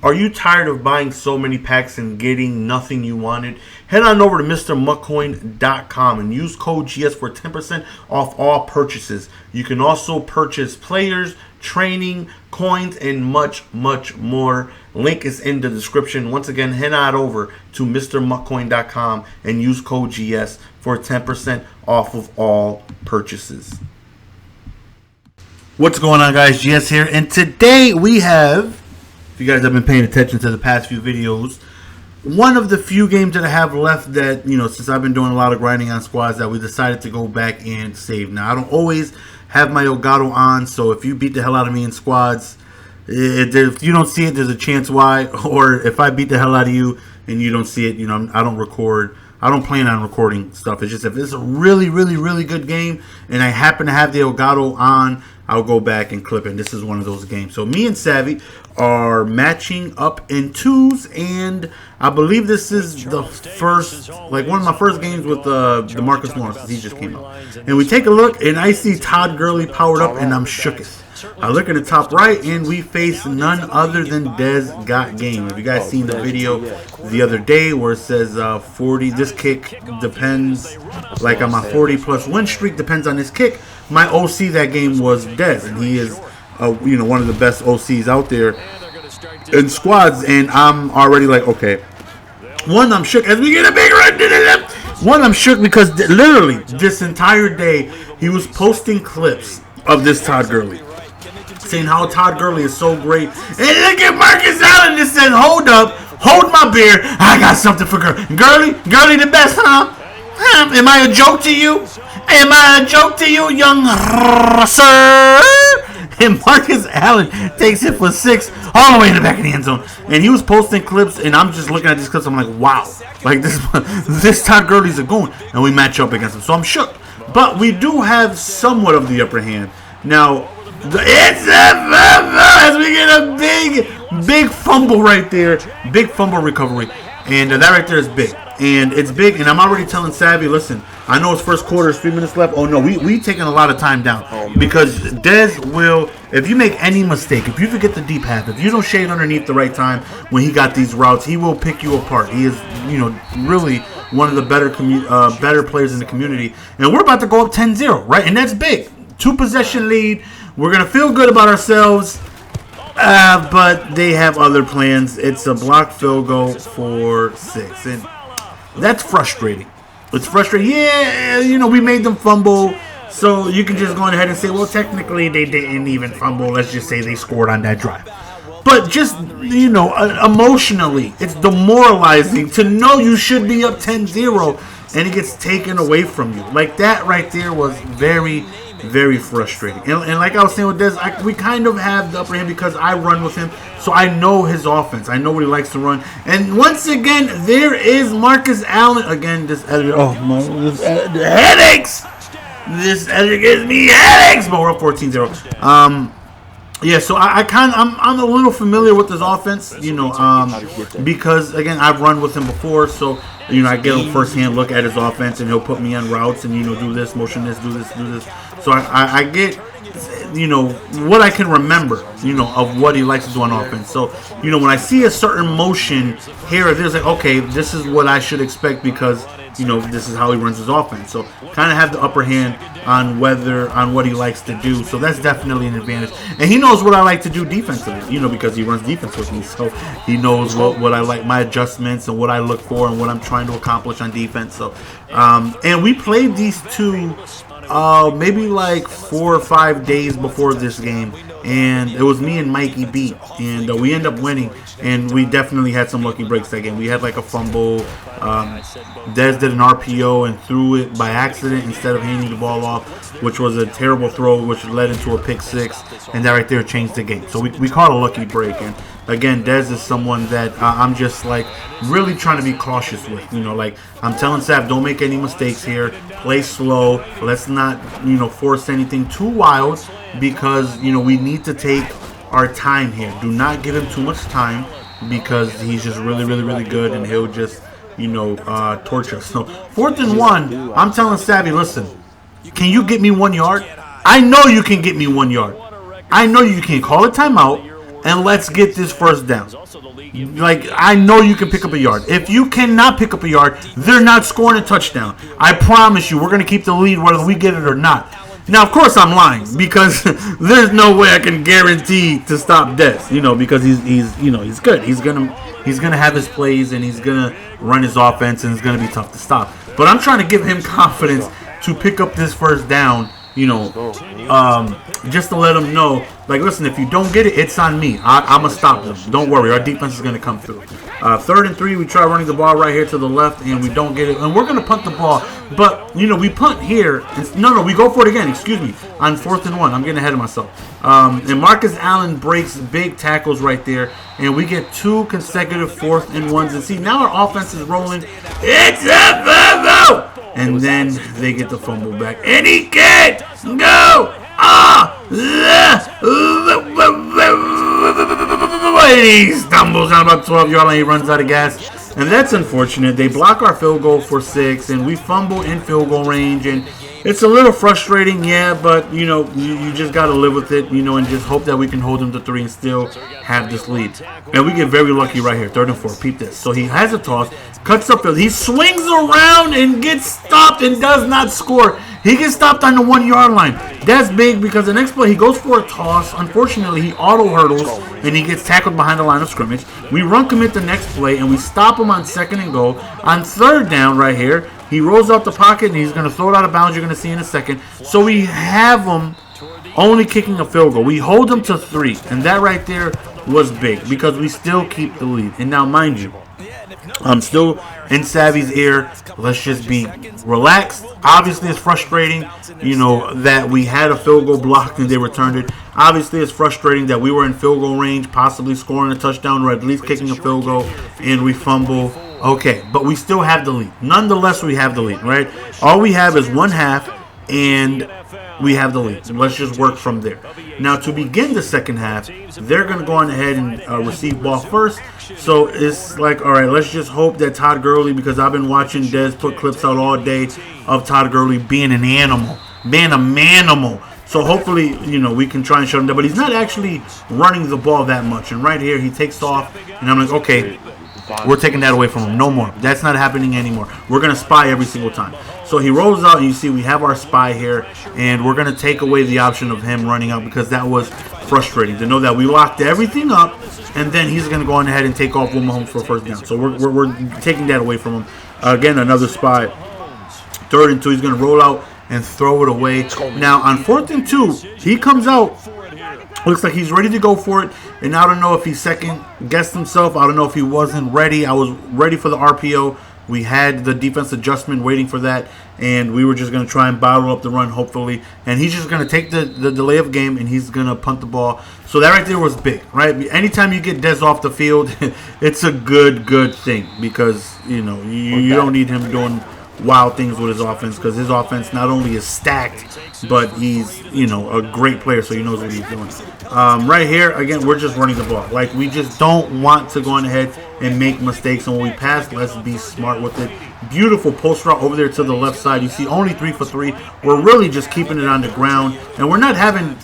Are you tired of buying so many packs and getting nothing you wanted? Head on over to MrMuckcoin.com and use code GS for 10% off all purchases. You can also purchase players, training, coins, and much, much more. Link is in the description. Once again, head on over to MrMuckcoin.com and use code GS for 10% off of all purchases. What's going on, guys? GS here, and today we have, if you guys have been paying attention to the past few videos, one of the few games that I have left that, since I've been doing a lot of grinding on squads, that we decided to go back and save. Now, I don't always have my Elgato on, so if you beat the hell out of me in squads, if you don't see it, there's a chance why. Or if I beat the hell out of you and you don't see it, I don't record. I don't plan on recording stuff. It's just if it's a really, really, really good game and I happen to have the Elgato on, I'll go back and clip it. And this is one of those games. So me and Savvy are matching up in twos, and I believe this is the first, one of my first games with the Marcus Lawrence. He just came out. And we take a look, and I see Todd Gurley powered up, and I'm shooketh. I look at the top right, and we face none other than Dez Got Game. Have you guys seen the video the other day where it says 40, this kick depends, like on my 40-plus win streak, depends on this kick. My OC that game was Dez, and he is, one of the best OCs out there in squads, and I'm already like, okay. One, I'm shook as we get a big run. One, I'm shook because literally this entire day he was posting clips of this Todd Gurley, saying how Todd Gurley is so great. And look at Marcus Allen that says, hold up, hold my beer, I got something for Gurley. Gurley the best, huh? Am I a joke to you? Am I a joke to you, young sir? And Marcus Allen takes it for 6 all the way in the back of the end zone. And he was posting clips, and I'm just looking at these clips. I'm like, wow. Like, this Todd Gurley's a goon. And we match up against him. So I'm shook. But we do have somewhat of the upper hand. Now, it's as we get a big fumble right there. Big fumble recovery. And that right there is big. And it's big, and I'm already telling Savvy, listen, I know it's first quarter, 3 minutes left. Oh, no, we taking a lot of time down. Because Dez will, if you make any mistake, if you forget the deep half, if you don't shade underneath the right time when he got these routes, he will pick you apart. He is, really one of the better players in the community. And we're about to go up 10-0, right? And that's big. 2-possession lead. We're going to feel good about ourselves. But they have other plans. It's a blocked field goal for 6. And that's frustrating. It's frustrating. Yeah, we made them fumble. So you can just go ahead and say, well, technically they didn't even fumble. Let's just say they scored on that drive. But just, emotionally, it's demoralizing to know you should be up 10-0 and it gets taken away from you. Like that right there was very, very frustrating. And like I was saying with Dez, we kind of have the upper hand because I run with him. So I know his offense. I know what he likes to run. And once again, there is Marcus Allen. Again, this editor. Oh, my. The headaches. This editor gives me headaches. But we're up 14-0. Yeah, so I'm a little familiar with his offense, because, again, I've run with him before. So, I get a first-hand look at his offense, and he'll put me on routes and, do this, motion this, do this, do this. So I get, what I can remember, of what he likes to do on offense. So, when I see a certain motion here or there, it's like, okay, this is what I should expect because, this is how he runs his offense. So, kind of have the upper hand on what he likes to do. So, that's definitely an advantage. And he knows what I like to do defensively, because he runs defense with me. So, he knows what I like, my adjustments and what I look for and what I'm trying to accomplish on defense. So, and we played these two maybe like 4 or 5 days before this game, and it was me and Mikey beat, and we ended up winning, and we definitely had some lucky breaks that game. We had like a fumble. Dez did an RPO and threw it by accident instead of handing the ball off, which was a terrible throw, which led into a pick 6, and that right there changed the game. So we caught a lucky break, and again, Dez is someone that I'm just like really trying to be cautious with. Like I'm telling Sav, don't make any mistakes here. Play slow. Let's not, force anything too wild because, we need to take our time here. Do not give him too much time because he's just really, really, really good and he'll just, torch us. So 4th and 1, I'm telling Savvy, listen, can you get me 1 yard? I know you can get me 1 yard. I know you can call a timeout and let's get this first down. Like, I know you can pick up a yard. If you cannot pick up a yard, they're not scoring a touchdown. I promise you, we're going to keep the lead whether we get it or not. Now, of course, I'm lying because there's no way I can guarantee to stop Des. Because he's good. He's gonna have his plays and he's gonna run his offense and it's gonna be tough to stop. But I'm trying to give him confidence to pick up this first down. Just to let him know, like, listen, if you don't get it, it's on me. I'm going to stop them. Don't worry. Our defense is going to come through. 3rd and 3, we try running the ball right here to the left, and we don't get it. And we're going to punt the ball. But, we punt here. No, we go for it again. Excuse me. On 4th and 1. I'm getting ahead of myself. And Marcus Allen breaks big tackles right there. And we get 2 consecutive 4th and 1s. And see, now our offense is rolling. It's a fumble! And then they get the fumble back. And he can't go! He stumbles on about 12-yard line. He runs out of gas. And that's unfortunate. They block our field goal for 6. And we fumble in field goal range. And it's a little frustrating, yeah, but, you just got to live with it, and just hope that we can hold them to 3 and still have this lead. And we get very lucky right here, 3rd and 4. Peep this. So he has a toss, cuts up field. He swings around and gets stopped and does not score. He gets stopped on the 1-yard line. That's big because the next play, he goes for a toss. Unfortunately, he auto-hurdles, and he gets tackled behind the line of scrimmage. We run commit the next play, and we stop him on 2nd and goal. On 3rd down right here, he rolls out the pocket, and he's going to throw it out of bounds. You're going to see in a second. So we have him only kicking a field goal. We hold him to 3, and that right there was big because we still keep the lead. And now, mind you, I'm still in Savvy's ear. Let's just be relaxed. Obviously, it's frustrating, that we had a field goal blocked and they returned it. Obviously, it's frustrating that we were in field goal range, possibly scoring a touchdown or at least kicking a field goal, and we fumble. Okay, but we still have the lead. Nonetheless, we have the lead, right? All we have is 1 half, and we have the lead. So let's just work from there. Now, to begin the second half, they're going to go on ahead and receive ball first. So it's like, all right, let's just hope that Todd Gurley, because I've been watching Dez put clips out all day of Todd Gurley being an animal, being a manimal. So hopefully, we can try and shut him down. But he's not actually running the ball that much. And right here, he takes off, and I'm like, okay, we're taking that away from him. No more. That's not happening anymore. We're going to spy every single time. So he rolls out, and you see we have our spy here, and we're going to take away the option of him running out because that was frustrating to know that we locked everything up, and then he's going to go on ahead and take off with Mahomes for a first down. So we're taking that away from him. Again, another spy. 3rd and 2, he's going to roll out and throw it away. Now, on 4th and 2, he comes out. Looks like he's ready to go for it, and I don't know if he second-guessed himself. I don't know if he wasn't ready. I was ready for the RPO. We had the defense adjustment waiting for that, and we were just going to try and bottle up the run, hopefully. And he's just going to take the delay of game, and he's going to punt the ball. So that right there was big, right? Anytime you get Dez off the field, it's a good thing because, you don't need him doing wild things with his offense because his offense not only is stacked, but he's, a great player, so he knows what he's doing. Right here, again, we're just running the ball. Like, we just don't want to go on ahead and make mistakes. And when we pass, let's be smart with it. Beautiful post route over there to the left side. You see only 3 for 3. We're really just keeping it on the ground. And we're not having,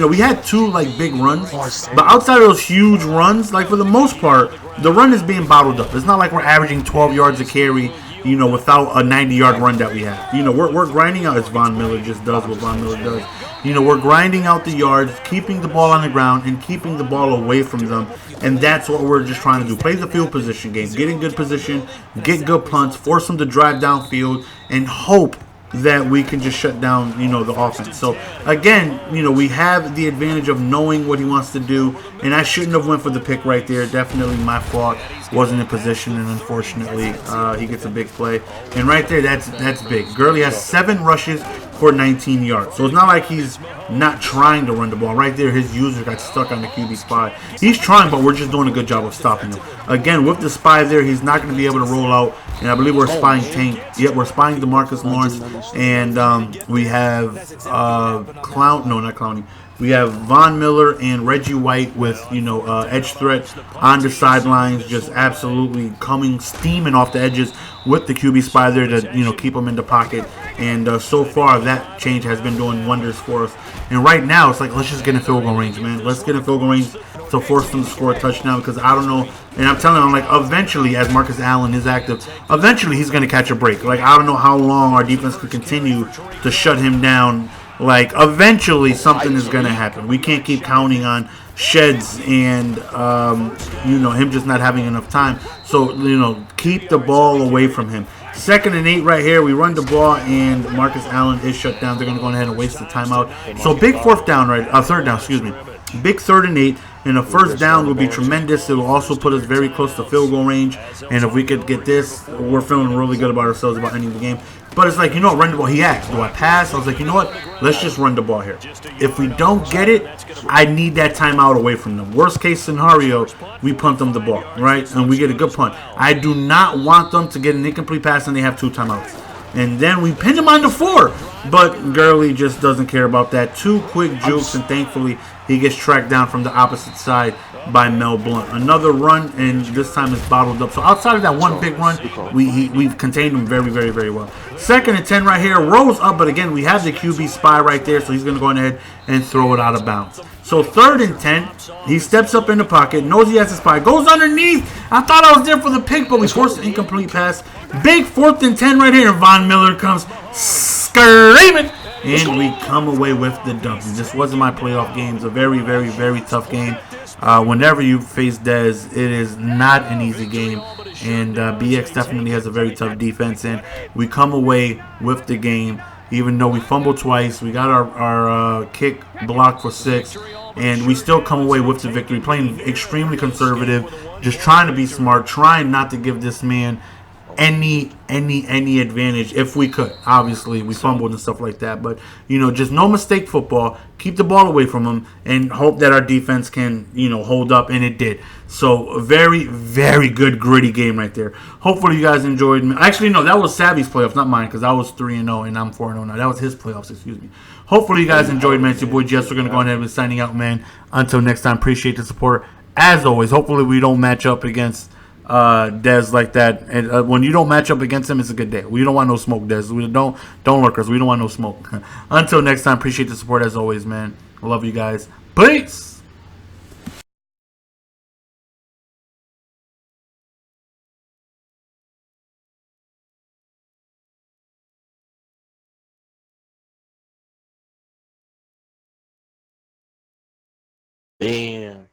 we had 2, big runs. But outside of those huge runs, for the most part, the run is being bottled up. It's not like we're averaging 12 yards a carry, without a 90-yard run that we have. We're grinding out, as Von Miller just does what Von Miller does. We're grinding out the yards, keeping the ball on the ground, and keeping the ball away from them. And that's what we're just trying to do. Play the field position game. Get in good position, get good punts, force them to drive downfield, and hope that we can just shut down, the offense. So, again, we have the advantage of knowing what he wants to do, and I shouldn't have went for the pick right there. Definitely my fault. Wasn't in position, and unfortunately, he gets a big play. And right there, that's big. Gurley has 7 rushes for 19 yards. So it's not like he's not trying to run the ball. Right there, his user got stuck on the QB spy. He's trying, but we're just doing a good job of stopping him. Again, with the spy there, he's not going to be able to roll out. And I believe we're spying Tank. Yep, we're spying DeMarcus Lawrence. And we have we have Von Miller and Reggie White with, edge threat on the sidelines, just absolutely steaming off the edges with the QB spy there to, keep them in the pocket. And so far, that change has been doing wonders for us. And right now, it's like, let's just get in field goal range, man. Let's get in field goal range. to force them to score a touchdown, because I don't know. And I'm telling him, like, eventually, as Marcus Allen is active, eventually he's going to catch a break. Like, I don't know how long our defense could continue to shut him down. Like, eventually something is going to happen. We can't keep counting on sheds and, him just not having enough time. So, keep the ball away from him. 2nd and 8 right here. We run the ball, and Marcus Allen is shut down. They're going to go ahead and waste the timeout. So, big 4th down, right? 3rd down, excuse me. Big 3rd and 8. And a 1st down would be tremendous. It will also put us very close to field goal range. And if we could get this, we're feeling really good about ourselves about ending the game. But it's like, run the ball. He asked, do I pass? I was like, you know what? Let's just run the ball here. If we don't get it, I need that timeout away from them. Worst case scenario, we punt them the ball, right? And we get a good punt. I do not want them to get an incomplete pass and they have 2 timeouts. And then we pin him on the 4. But Gurley just doesn't care about that. 2 quick jukes, and thankfully he gets tracked down from the opposite side by Mel Blount. Another run, and this time it's bottled up. So outside of that one big run, we've contained him very, very, very well. 2nd and 10 right here. Rose up, but again, we have the QB spy right there, so he's going to go ahead and throw it out of bounds. So 3rd and 10, he steps up in the pocket, knows he has his spy, goes underneath. I thought I was there for the pick, but we forced an incomplete pass. Big 4th and 10 right here. Von Miller comes screaming, and we come away with the W. This wasn't my playoff game. It's a very, very, very tough game. Whenever you face Dez, it is not an easy game. And BX definitely has a very tough defense. And we come away with the game, even though we fumbled twice. We got our kick blocked for 6. And we still come away with the victory. Playing extremely conservative. Just trying to be smart. Trying not to give this man any advantage if we could. Obviously, we fumbled and stuff like that, but just no mistake football. Keep the ball away from them and hope that our defense can hold up, and it did. So a very, very good gritty game right there. Hopefully you guys enjoyed. Actually, no, that was Savvy's playoffs, not mine, because I was 3-0 and I'm 4-0 now. That was his playoffs, excuse me. Hopefully you guys enjoyed, man. It's your boy Jess. We're gonna go ahead and signing out, man. Until next time, appreciate the support as always. Hopefully we don't match up against Dez like that, and when you don't match up against him, it's a good day. We don't want no smoke, Dez. We don't lurkers. We don't want no smoke. Until next time, appreciate the support as always, man. I love you guys. Peace. Damn.